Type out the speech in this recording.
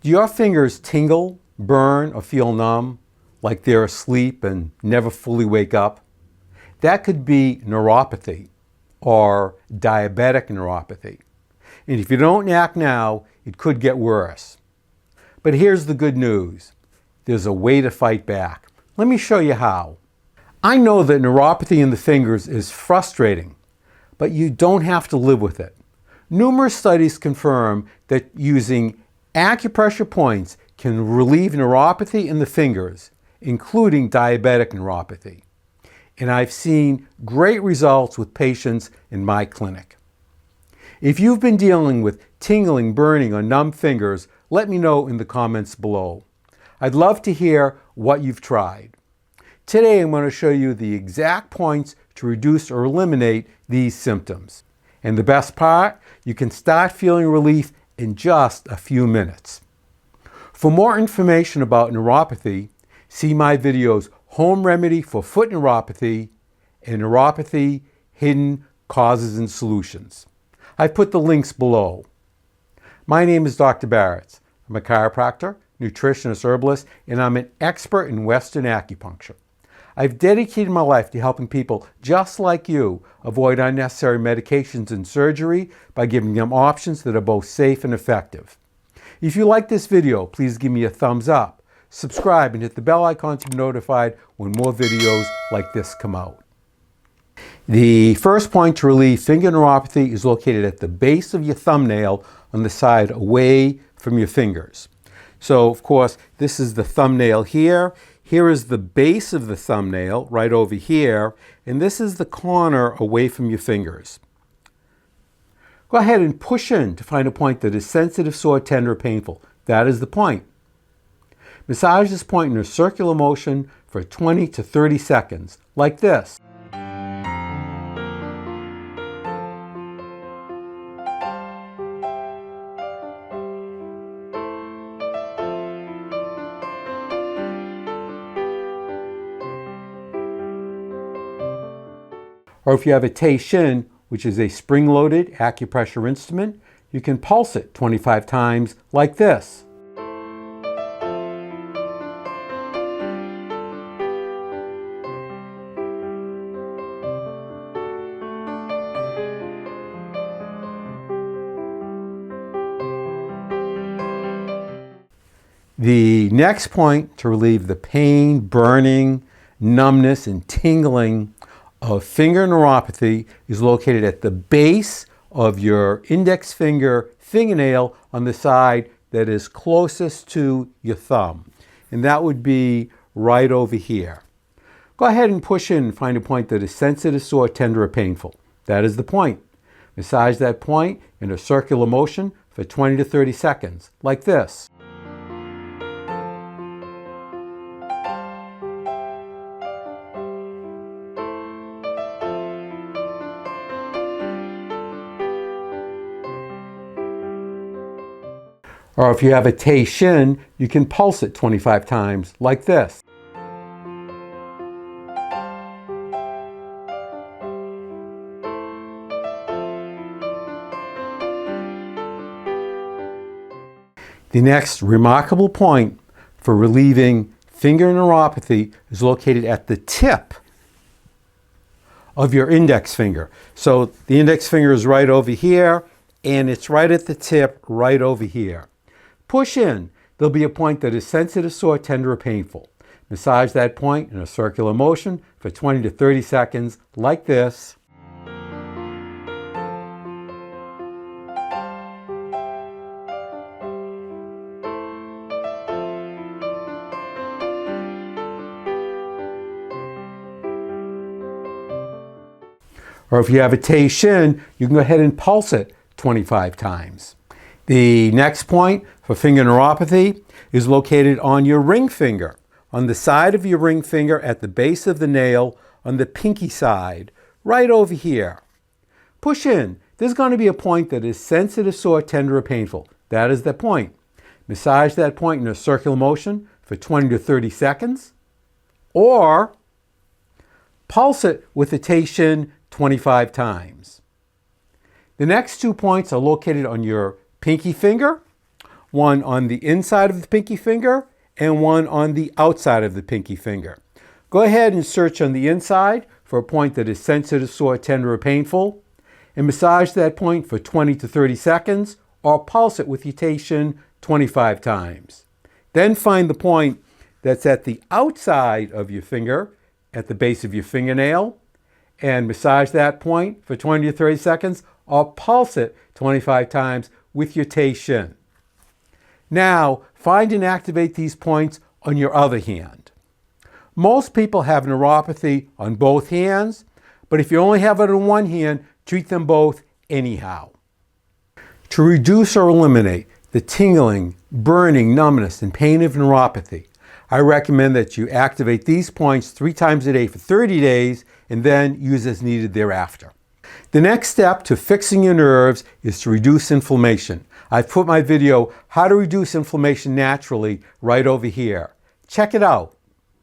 Do your fingers tingle, burn, or feel numb, like they're asleep and never fully wake up? That could be neuropathy or diabetic neuropathy. And if you don't act now, it could get worse. But here's the good news. There's a way to fight back. Let me show you how. I know that neuropathy in the fingers is frustrating, but you don't have to live with it. Numerous studies confirm that using acupressure points can relieve neuropathy in the fingers, including diabetic neuropathy. And I've seen great results with patients in my clinic. If you've been dealing with tingling, burning, or numb fingers, let me know in the comments below. I'd love to hear what you've tried. Today I'm going to show you the exact points to reduce or eliminate these symptoms. And the best part, you can start feeling relief in just a few minutes. For more information about neuropathy, see my videos Home Remedy for Foot Neuropathy and Neuropathy, Hidden Causes and Solutions. I've put the links below. My name is Dr. Barrett. I'm a chiropractor, nutritionist, herbalist, and I'm an expert in Western acupuncture. I've dedicated my life to helping people just like you avoid unnecessary medications and surgery by giving them options that are both safe and effective. If you like this video, please give me a thumbs up, subscribe, and hit the bell icon to be notified when more videos like this come out. The first point to relieve finger neuropathy is located at the base of your thumbnail on the side away from your fingers. So, of course, this is the thumbnail here. Here is the base of the thumbnail right over here, and this is the corner away from your fingers. Go ahead and push in to find a point that is sensitive, sore, tender, or painful. That is the point. Massage this point in a circular motion for 20 to 30 seconds, like this. Or if you have a Tei-Shin, which is a spring-loaded acupressure instrument, you can pulse it 25 times like this. The next point to relieve the pain, burning, numbness, and tingling of finger neuropathy is located at the base of your index finger fingernail on the side that is closest to your thumb. And that would be right over here. Go ahead and push in and find a point that is sensitive, sore, tender, or painful. That is the point. Massage that point in a circular motion for 20 to 30 seconds, like this. Or if you have a Tei-Shin, you can pulse it 25 times like this. The next remarkable point for relieving finger neuropathy is located at the tip of your index finger. So the index finger is right over here, and it's right at the tip right over here. Push in. There'll be a point that is sensitive, sore, tender, or painful. Massage that point in a circular motion for 20 to 30 seconds like this. Or if you have a Tei-Shin, you can go ahead and pulse it 25 times. The next point for finger neuropathy is located on your ring finger, on the side of your ring finger at the base of the nail on the pinky side, right over here. Push in. There's going to be a point that is sensitive, sore, tender, or painful. That is the point. Massage that point in a circular motion for 20 to 30 seconds, or pulse it with a Tei-Shin 25 times. The next 2 points are located on your pinky finger. one on the inside of the pinky finger and one on the outside of the pinky finger. Go ahead and search on the inside for a point that is sensitive, sore, tender, or painful, and massage that point for 20 to 30 seconds or pulse it with your rotation 25 times. Then find the point that's at the outside of your finger, at the base of your fingernail, and massage that point for 20 to 30 seconds or pulse it 25 times with your rotation. Now, find and activate these points on your other hand. Most people have neuropathy on both hands, but if you only have it on one hand, treat them both anyhow. To reduce or eliminate the tingling, burning, numbness, and pain of neuropathy, I recommend that you activate these points 3 times a day for 30 days and then use as needed thereafter. The next step to fixing your nerves is to reduce inflammation. I've put my video, How to Reduce Inflammation Naturally, right over here. Check it out.